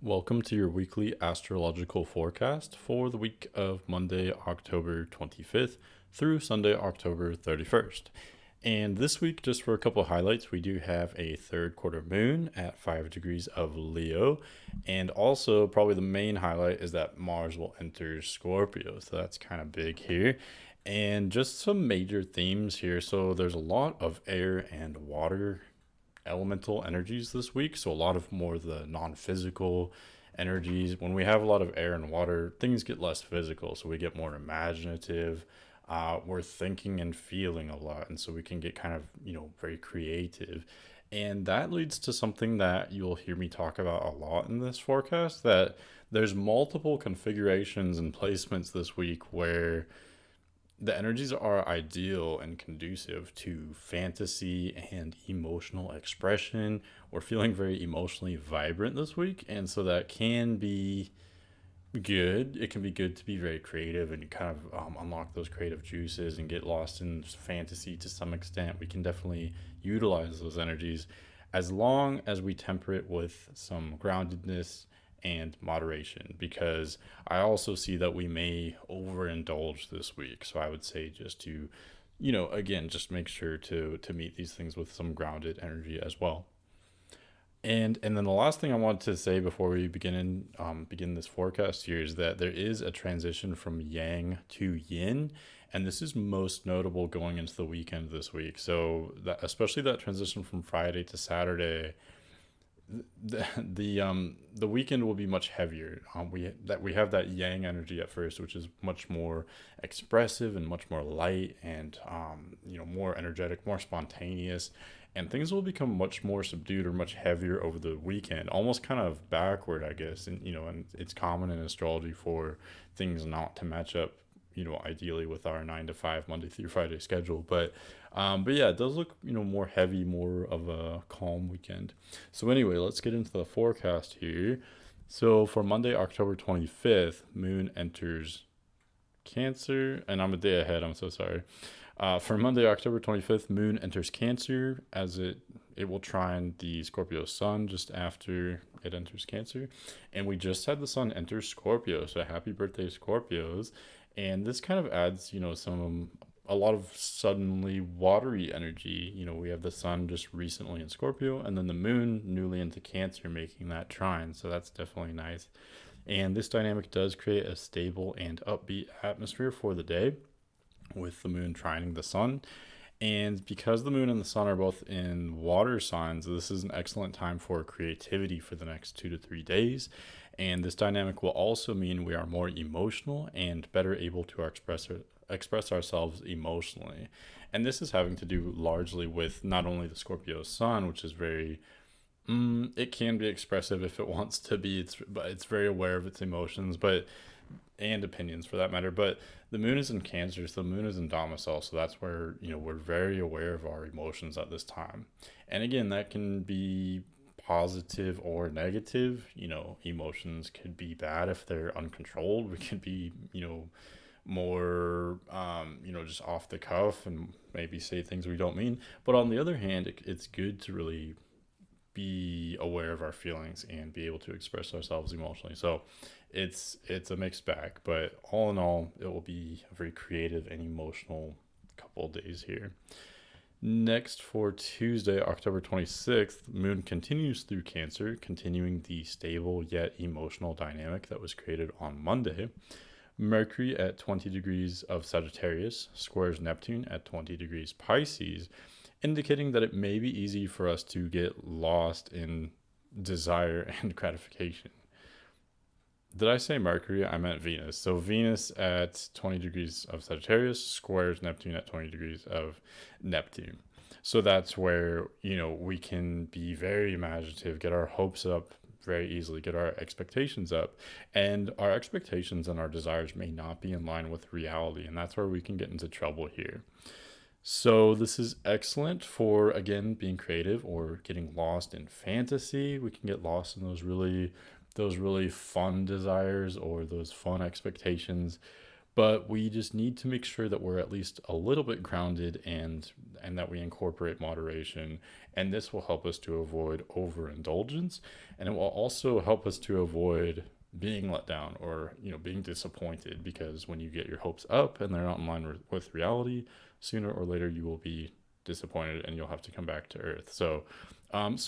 Welcome to your weekly astrological forecast for the week of Monday, October 25th through Sunday, October 31st. And this week, just for a couple of highlights, we do have a third quarter moon at 5 degrees of Leo. And also, probably the main highlight is that Mars will enter Scorpio. So that's kind of big here. And just some major themes here. So there's a lot of air and water elemental energies this week. So a lot of more of the non-physical energies. When we have a lot of air and water, things get less physical. So we get more imaginative. We're thinking and feeling a lot. And so we can get kind of, very creative. And that leads to something that you'll hear me talk about a lot in this forecast, that there's multiple configurations and placements this week where the energies are ideal and conducive to fantasy and emotional expression. We're feeling very emotionally vibrant this week, and so that can be good. It can be good to be very creative and kind of unlock those creative juices and get lost in fantasy to some extent. We can definitely utilize those energies as long as we temper it with some groundedness and moderation, because I also see that we may overindulge this week. So I would say just to, again, just make sure to meet these things with some grounded energy as well. And then the last thing I want to say before we begin this forecast here is that there is a transition from Yang to Yin, and this is most notable going into the weekend this week. So that, especially that transition from Friday to Saturday, the weekend will be much heavier. We have that yang energy at first, which is much more expressive and much more light and more energetic, more spontaneous, and things will become much more subdued or much heavier over the weekend, almost kind of backward, I guess. And it's common in astrology for things not to match up, ideally with our 9 to 5 Monday through Friday schedule. But yeah, it does look, more heavy, more of a calm weekend. So anyway, let's get into the forecast here. So for Monday, October 25th, Moon enters Cancer, and I'm a day ahead. I'm so sorry. For Monday, October 25th, Moon enters Cancer as it will trine the Scorpio Sun just after it enters Cancer. And we just had the Sun enter Scorpio, so happy birthday, Scorpios. And this kind of adds, a lot of suddenly watery energy. We have the Sun just recently in Scorpio, and then the Moon newly into Cancer, making that trine. So that's definitely nice. And this dynamic does create a stable and upbeat atmosphere for the day, with the Moon trining the Sun. And because the Moon and the Sun are both in water signs, this is an excellent time for creativity for the next 2 to 3 days. And this dynamic will also mean we are more emotional and better able to express ourselves emotionally. And this is having to do largely with not only the Scorpio Sun, which is very it can be expressive if it wants to be. It's very aware of its emotions, and opinions for that matter. But the Moon is in Cancer, so the Moon is in domicile, so that's where we're very aware of our emotions at this time. And again, that can be positive or negative. Emotions could be bad if they're uncontrolled. We could be more just off the cuff and maybe say things we don't mean. But on the other hand, it's good to really be aware of our feelings and be able to express ourselves emotionally. So it's a mixed bag, but all in all, it will be a very creative and emotional couple of days here. Next, for Tuesday, October 26th, Moon continues through Cancer, continuing the stable yet emotional dynamic that was created on Monday. Mercury at 20 degrees of Sagittarius squares Neptune at 20 degrees Pisces, indicating that it may be easy for us to get lost in desire and gratification. Did I say Mercury? I meant Venus. So Venus at 20 degrees of Sagittarius squares Neptune at 20 degrees of Neptune. So that's where, we can be very imaginative, get our hopes up very easily, get our expectations up. And our expectations and our desires may not be in line with reality. And that's where we can get into trouble here. So this is excellent for, again, being creative or getting lost in fantasy. We can get lost in those really fun desires or those fun expectations. but we just need to make sure that we're at least a little bit grounded, and that we incorporate moderation, and this will help us to avoid overindulgence, and it will also help us to avoid being let down, or being disappointed, because when you get your hopes up and they're not in line with reality, sooner or later you will be disappointed and you'll have to come back to earth. So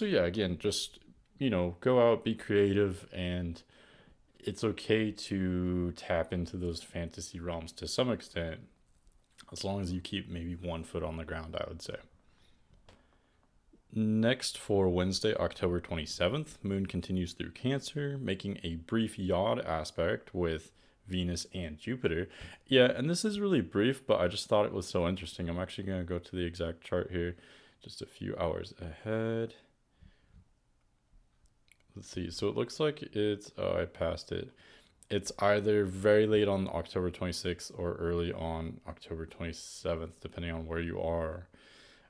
yeah, again, just go out, be creative, and it's okay to tap into those fantasy realms to some extent, as long as you keep maybe one foot on the ground, I would say. Next, for Wednesday, October 27th, Moon continues through Cancer, making a brief yod aspect with Venus and Jupiter. Yeah, and this is really brief, but I just thought it was so interesting. I'm actually going to go to the exact chart here, just a few hours ahead. Let's see. So it looks like I passed it. It's either very late on October 26th or early on October 27th, depending on where you are.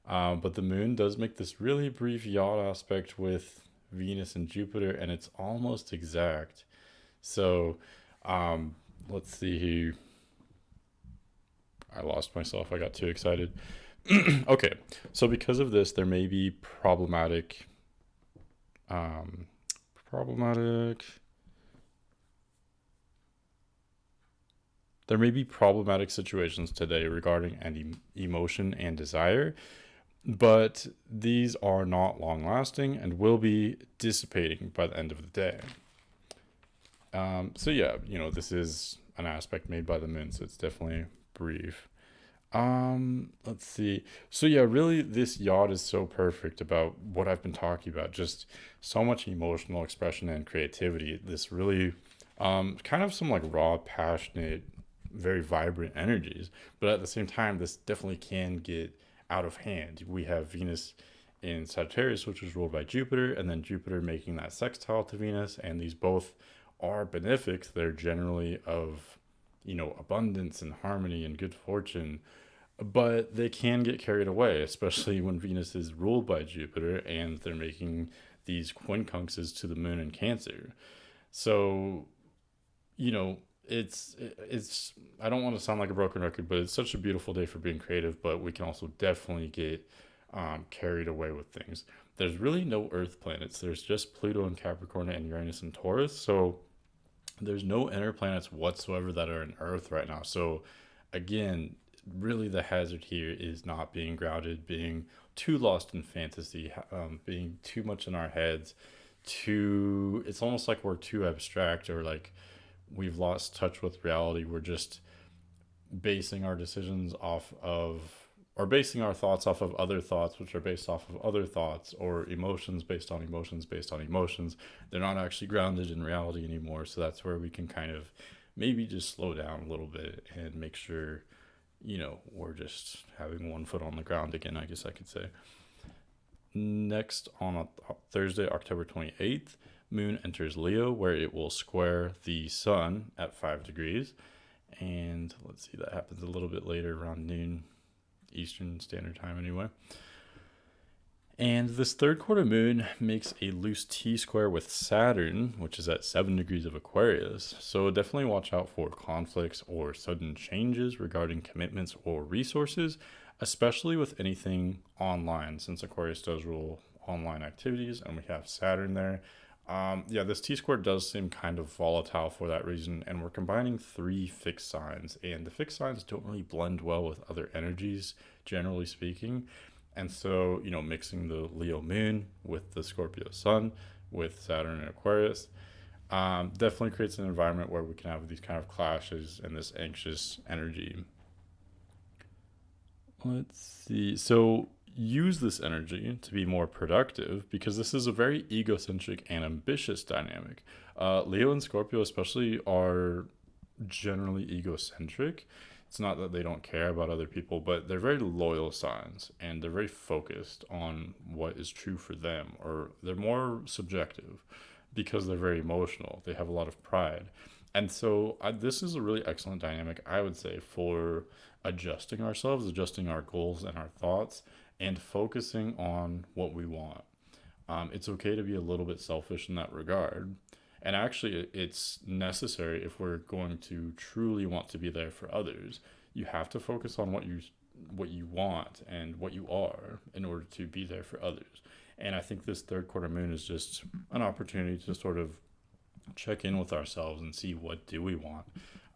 But the moon does make this really brief yod aspect with Venus and Jupiter, and it's almost exact. So let's see here. I lost myself. I got too excited. Okay, so because of this, there may be problematic there may be problematic situations today regarding an emotion and desire, but these are not long lasting and will be dissipating by the end of the day. So yeah, this is an aspect made by the moon, so it's definitely brief. Let's see. So yeah, really this yod is so perfect about what I've been talking about. Just so much emotional expression and creativity. This really kind of some like raw, passionate, very vibrant energies. But at the same time, this definitely can get out of hand. We have Venus in Sagittarius, which is ruled by Jupiter, and then Jupiter making that sextile to Venus, and these both are benefics. They're generally of abundance and harmony and good fortune, but they can get carried away, especially when Venus is ruled by Jupiter and they're making these quincunxes to the moon in Cancer. So, it's I don't want to sound like a broken record, but it's such a beautiful day for being creative, but we can also definitely get carried away with things. There's really no Earth planets. There's just Pluto and Capricorn and Uranus and Taurus. So there's no inner planets whatsoever that are in Earth right now. So again, really the hazard here is not being grounded, being too lost in fantasy, being too much in our heads, it's almost like we're too abstract, or like we've lost touch with reality. We're just basing our decisions off of, or basing our thoughts off of other thoughts, which are based off of other thoughts, or emotions based on emotions based on emotions. They're not actually grounded in reality anymore. So that's where we can kind of maybe just slow down a little bit and make sure we're just having one foot on the ground again, I guess I could say. Next, on Thursday, October 28th, Moon enters Leo, where it will square the Sun at 5 degrees. And let's see, that happens a little bit later, around noon Eastern Standard Time anyway. And this third quarter moon makes a loose T-square with Saturn, which is at 7 degrees of Aquarius. So definitely watch out for conflicts or sudden changes regarding commitments or resources, especially with anything online, since Aquarius does rule online activities and we have Saturn there. This T-square does seem kind of volatile for that reason, and we're combining 3 fixed signs, and the fixed signs don't really blend well with other energies, generally speaking. And so, mixing the Leo moon with the Scorpio sun with Saturn and Aquarius definitely creates an environment where we can have these kind of clashes and this anxious energy. Let's see. So use this energy to be more productive, because this is a very egocentric and ambitious dynamic. Leo and Scorpio especially are generally egocentric. It's not that they don't care about other people, but they're very loyal signs, and they're very focused on what is true for them, or they're more subjective because they're very emotional. They have a lot of pride. And so this is a really excellent dynamic, I would say, for adjusting ourselves, adjusting our goals and our thoughts, and focusing on what we want. It's okay to be a little bit selfish in that regard. And actually, it's necessary if we're going to truly want to be there for others. You have to focus on what you want and what you are in order to be there for others. And I think this third quarter moon is just an opportunity to sort of check in with ourselves and see what do we want.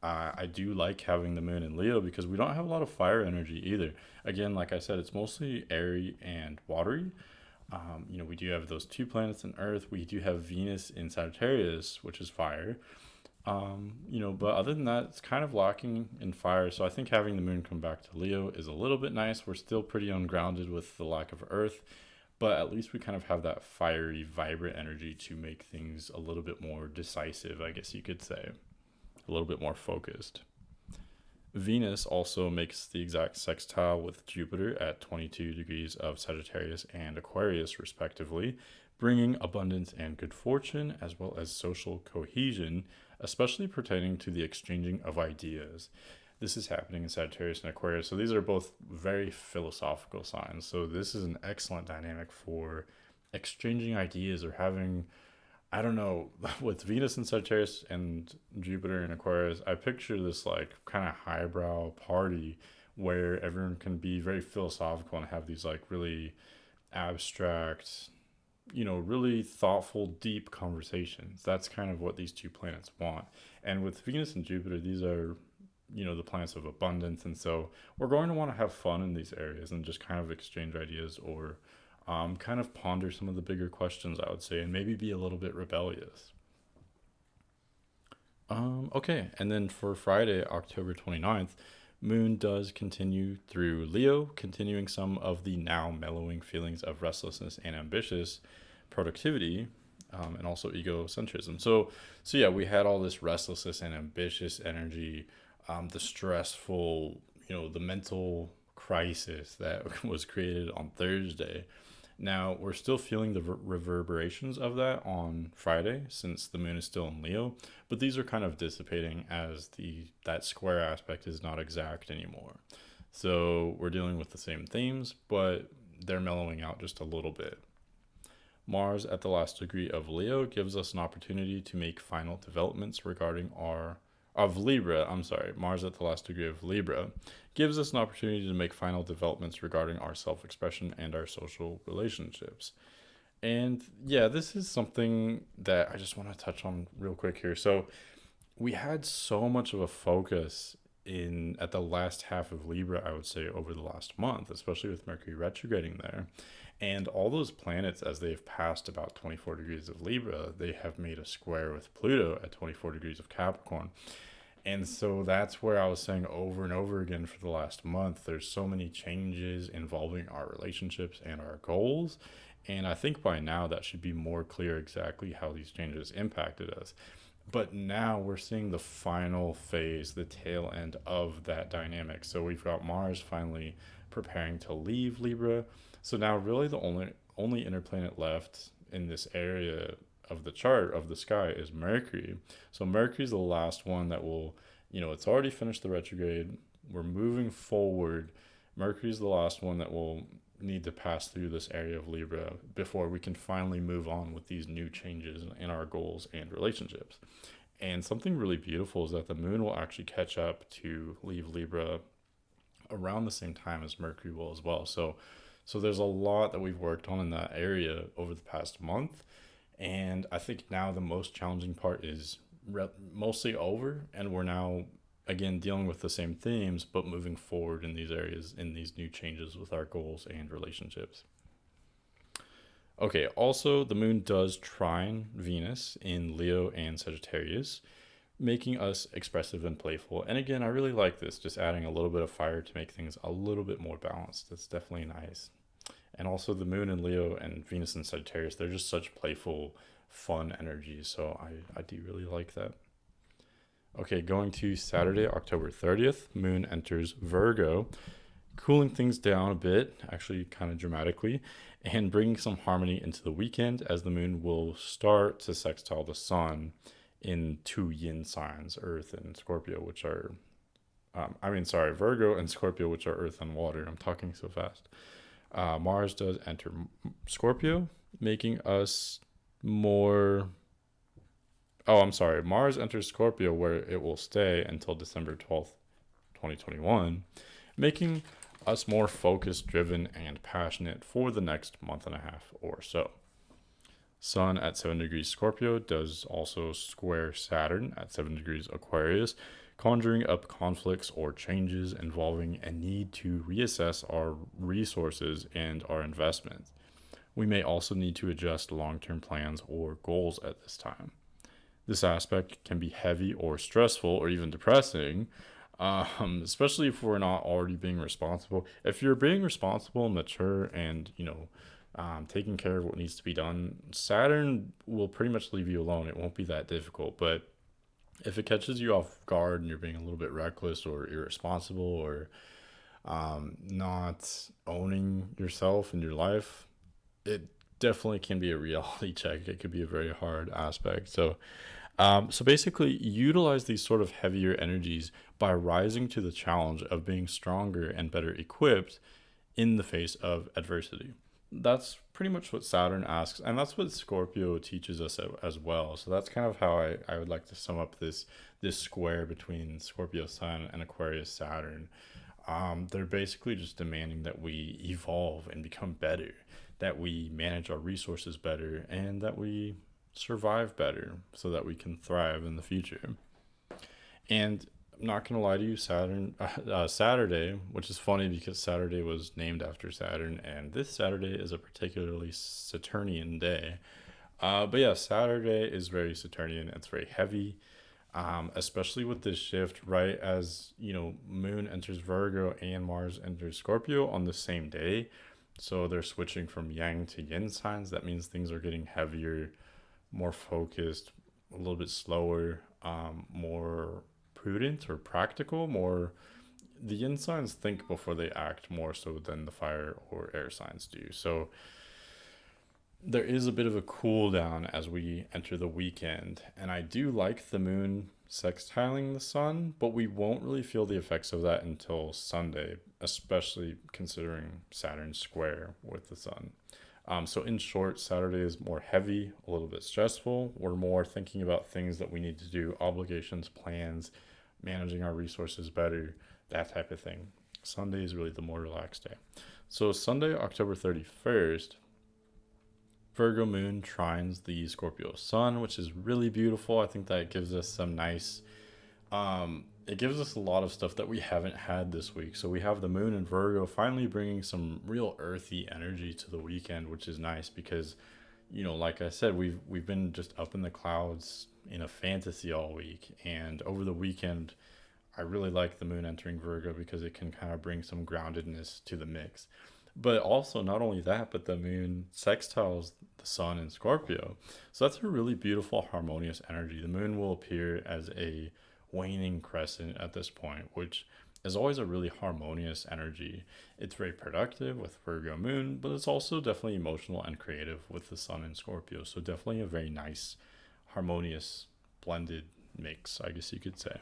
I do like having the moon in Leo because we don't have a lot of fire energy either. Again, like I said, it's mostly airy and watery. We do have those two planets in Earth. We do have Venus in Sagittarius, which is fire. But other than that, it's kind of lacking in fire. So I think having the moon come back to Leo is a little bit nice. We're still pretty ungrounded with the lack of Earth, but at least we kind of have that fiery, vibrant energy to make things a little bit more decisive, I guess you could say, a little bit more focused. Venus also makes the exact sextile with Jupiter at 22 degrees of Sagittarius and Aquarius, respectively, bringing abundance and good fortune, as well as social cohesion, especially pertaining to the exchanging of ideas. This is happening in Sagittarius and Aquarius. So these are both very philosophical signs. So this is an excellent dynamic for exchanging ideas or having, I don't know, with Venus and Sagittarius and Jupiter and Aquarius, I picture this like kind of highbrow party where everyone can be very philosophical and have these like really abstract, really thoughtful, deep conversations. That's kind of what these two planets want. And with Venus and Jupiter, these are, the planets of abundance. And so we're going to want to have fun in these areas and just kind of exchange ideas or kind of ponder some of the bigger questions, I would say, and maybe be a little bit rebellious. Okay, and then for Friday, October 29th, Moon does continue through Leo, continuing some of the now mellowing feelings of restlessness and ambitious productivity, and also egocentrism. So yeah, we had all this restlessness and ambitious energy, the stressful, the mental crisis that was created on Thursday. Now, we're still feeling the reverberations of that on Friday since the moon is still in Leo, but these are kind of dissipating as that square aspect is not exact anymore. So we're dealing with the same themes, but they're mellowing out just a little bit. Mars at the last degree of Leo gives us an opportunity to make final developments regarding Mars at the last degree of Libra gives us an opportunity to make final developments regarding our self-expression and our social relationships. And yeah, this is something that I just want to touch on real quick here. So we had so much of a focus at the last half of Libra, I would say, over the last month, especially with Mercury retrograding there. And all those planets, as they've passed about 24 degrees of Libra, they have made a square with Pluto at 24 degrees of Capricorn. And so that's where I was saying over and over again for the last month, there's so many changes involving our relationships and our goals. And I think by now that should be more clear exactly how these changes impacted us. But now we're seeing the final phase, the tail end of that dynamic. So we've got Mars finally preparing to leave Libra. So now really the only inner planet left in this area of the chart of the sky is Mercury. So Mercury's the last one that will, it's already finished the retrograde. We're moving forward. Mercury's the last one that will need to pass through this area of Libra before we can finally move on with these new changes in our goals and relationships. And something really beautiful is that the moon will actually catch up to leave Libra around the same time as Mercury will as well. So there's a lot that we've worked on in that area over the past month. And I think now the most challenging part is mostly over, and we're now again dealing with the same themes but moving forward in these areas, in these new changes with our goals and relationships. Okay, also the moon does trine Venus in Leo and Sagittarius, making us expressive and playful. And again, I really like this, just adding a little bit of fire to make things a little bit more balanced. That's definitely nice. And also the moon in Leo and Venus in Sagittarius, they're just such playful, fun energies. So I do really like that. Okay, going to Saturday, October 30th, moon enters Virgo, cooling things down a bit, actually kind of dramatically, and bringing some harmony into the weekend as the moon will start to sextile the sun in two yin signs, Earth and Scorpio, which are, Virgo and Scorpio, which are Earth and water. I'm talking so fast. Mars does enter Scorpio, making us more, Oh, I'm sorry. Mars enters Scorpio, where it will stay until December 12th, 2021, making us more focused, driven, and passionate for the next month and a half or so. Sun at 7 degrees Scorpio does also square Saturn at 7 degrees Aquarius, conjuring up conflicts or changes involving a need to reassess our resources and our investments. We may also need to adjust long term plans or goals at this time. This aspect can be heavy or stressful or even depressing, especially if we're not already being responsible. If you're being responsible and mature and, taking care of what needs to be done, Saturn will pretty much leave you alone. It won't be that difficult. But if it catches you off guard and you're being a little bit reckless or irresponsible or not owning yourself and your life, it definitely can be a reality check. It could be a very hard aspect. So basically, utilize these sort of heavier energies by rising to the challenge of being stronger and better equipped in the face of adversity. That's pretty much what Saturn asks, and that's what Scorpio teaches us as well. So that's kind of how I would like to sum up this square between Scorpio Sun and Aquarius Saturn. They're basically just demanding that we evolve and become better, that we manage our resources better, and that we survive better so that we can thrive in the future. And I'm not gonna lie to you, Saturday, which is funny because Saturday was named after Saturn, and this Saturday is a particularly Saturnian day. But yeah, Saturday is very Saturnian. It's very heavy, especially with this shift, right as Moon enters Virgo and Mars enters Scorpio on the same day. So they're switching from Yang to Yin signs. That means things are getting heavier, more focused, a little bit slower, more prudent or practical, more the yin signs think before they act more so than the fire or air signs do. So there is a bit of a cool down as we enter the weekend, and I do like the moon sextiling the sun, but we won't really feel the effects of that until Sunday, especially considering Saturn square with the sun. So in short, Saturday is more heavy, a little bit stressful. We're more thinking about things that we need to do, obligations, plans, managing our resources better, that type of thing. Sunday is really the more relaxed day. So Sunday, October 31st, Virgo Moon trines the Scorpio Sun, which is really beautiful. I think that gives us some nice, it gives us a lot of stuff that we haven't had this week. So we have the Moon and Virgo finally bringing some real earthy energy to the weekend, which is nice because, like I said, we've been just up in the clouds in a fantasy all week, and over the weekend, I really like the Moon entering Virgo because it can kind of bring some groundedness to the mix. But also, not only that, but the moon sextiles the sun in Scorpio. So that's a really beautiful, harmonious energy. The moon will appear as a waning crescent at this point, which is always a really harmonious energy. It's very productive with Virgo moon, but it's also definitely emotional and creative with the sun in Scorpio. So definitely a very nice, harmonious, blended mix, I guess you could say.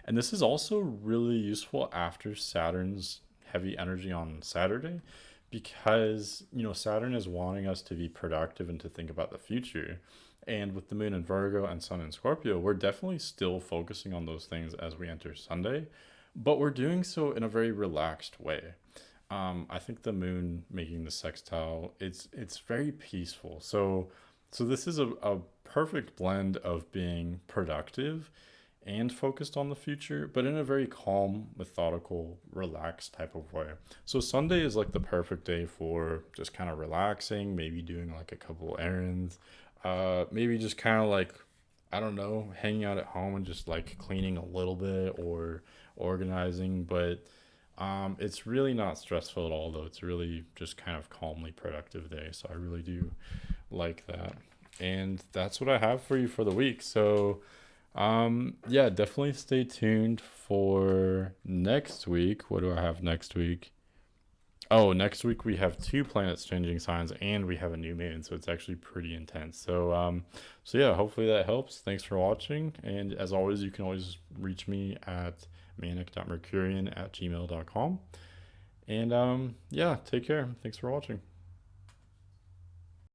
And this is also really useful after Saturn's heavy energy on Saturday because, Saturn is wanting us to be productive and to think about the future. And with the moon in Virgo and sun in Scorpio, we're definitely still focusing on those things as we enter Sunday, but we're doing so in a very relaxed way. I think the moon making the sextile, it's very peaceful. So this is a perfect blend of being productive and focused on the future, but in a very calm, methodical, relaxed type of way. So Sunday is like the perfect day for just kind of relaxing, maybe doing like a couple errands, maybe just kind of like, I don't know, hanging out at home and just like cleaning a little bit or organizing. But it's really not stressful at all, though. It's really just kind of calmly productive day. So I really do like that. And that's what I have for you for the week. So yeah, definitely stay tuned for next week. What do I have next week? Oh, next week we have two planets changing signs and we have a new moon, so it's actually pretty intense. So yeah, hopefully that helps. Thanks for watching, and as always, you can always reach me at manic.mercurian@gmail.com. And yeah, take care. Thanks for watching.